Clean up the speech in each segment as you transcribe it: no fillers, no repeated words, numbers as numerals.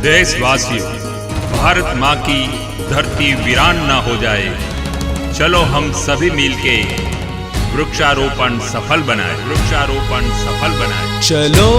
देशवासियों, भारत माँ की धरती वीरान ना हो जाए, चलो हम सभी मिलके वृक्षारोपण सफल बनाए, वृक्षारोपण सफल बनाए। चलो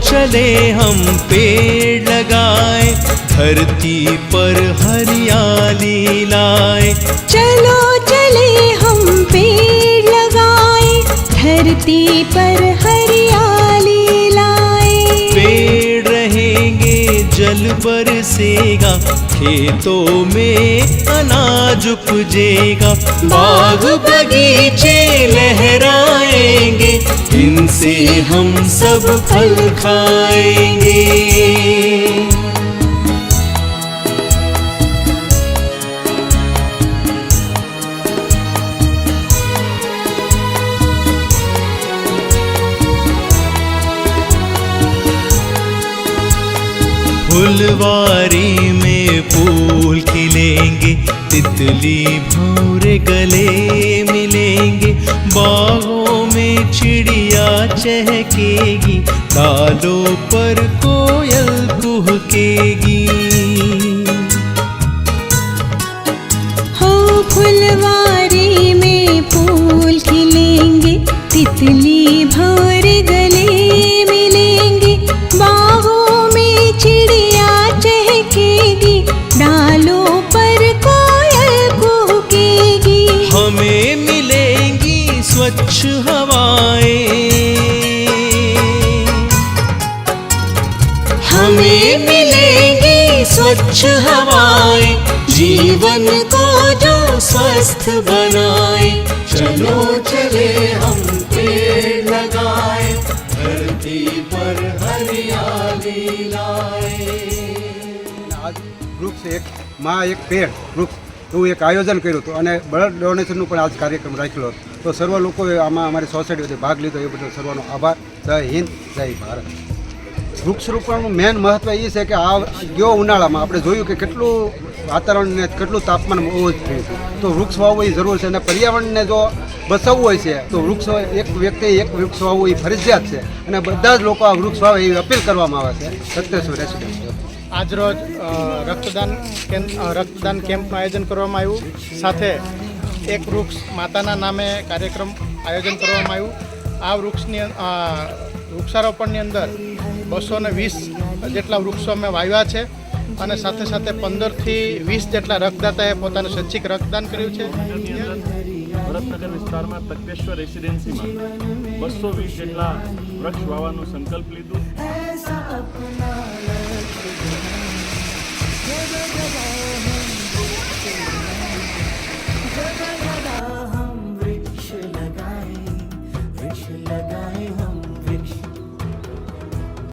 चले हम पेड़ लगाए, धरती पर हरियाली लाए। चलो चले हम पेड़ लगाए, धरती पर हरियाली लाए। पेड़ रहेंगे जल बरसेगा, खेतों में अनाज उपजेगा। बाग बगीचे लहराएंगे, इनसे हम सब फल खाएंगे। फुलवारी में फूल खिलेंगे, तितली भौरे गले मिलेंगे। बागों में चिड़िया चहकेगी, डालों पर कोयल कुहकेगी। हो फुलवारी में फूल खिलेंगे, तितली भौरे गले मिलेंगे। बागों में चिड़िया चहकेगी, डालों पर कोयल कूकेगी। हमें मिलेंगी स्वच्छ हवाएं, हमें मिलेंगी स्वच्छ हवाएं, जीवन को जो स्वस्थ बनाए। चलो चले हम पेड़ लगाए, धरती पर हरियाली लाए। आज वृक्ष एक माँ एक पेड़ वृक्ष એવું એક આયોજન કર્યું હતું અને બ્લડ ડોનેશનનું પણ આજ કાર્યક્રમ રાખ્યો હતો. તો સર્વ લોકોએ આમાં અમારી સોસાયટીમાંથી ભાગ લીધો એ બદલ સર્વનો આભાર. જય હિન્દ, જય ભારત. વૃક્ષરોપણનું મેન મહત્ત્વ એ છે કે આ ગયો ઉનાળામાં આપણે જોયું કે કેટલું વાતાવરણને કેટલું તાપમાન બહુ જ થયું છે. તો વૃક્ષ વાવવું એ જરૂર છે અને પર્યાવરણને જો બચાવવું હોય છે તો વૃક્ષ એક વ્યક્તિએ એક વૃક્ષ વાવવું એ ફરજિયાત છે અને બધા જ લોકો આ વૃક્ષ વાવે એવી અપીલ કરવામાં આવે છે. સત્યસ્વ રેસિડેન્સ આજરોજ રક્તદાન કેમ્પનું આયોજન કરવામાં આવ્યું. સાથે એક વૃક્ષ માતાના નામે કાર્યક્રમ આયોજન કરવામાં આવ્યું. આ વૃક્ષારોપણની અંદર 220 જેટલા વૃક્ષો અમે વાવ્યા છે અને સાથે સાથે 15 થી 20 જેટલા રક્તદાતાએ પોતાનું સ્વૈચ્છિક રક્તદાન કર્યું છે. ભરતનગર વિસ્તારમાં તક્તેશ્વર રેસિડેન્સીમાં 220 જેટલા વૃક્ષ વાવવાનો સંકલ્પ લીધો.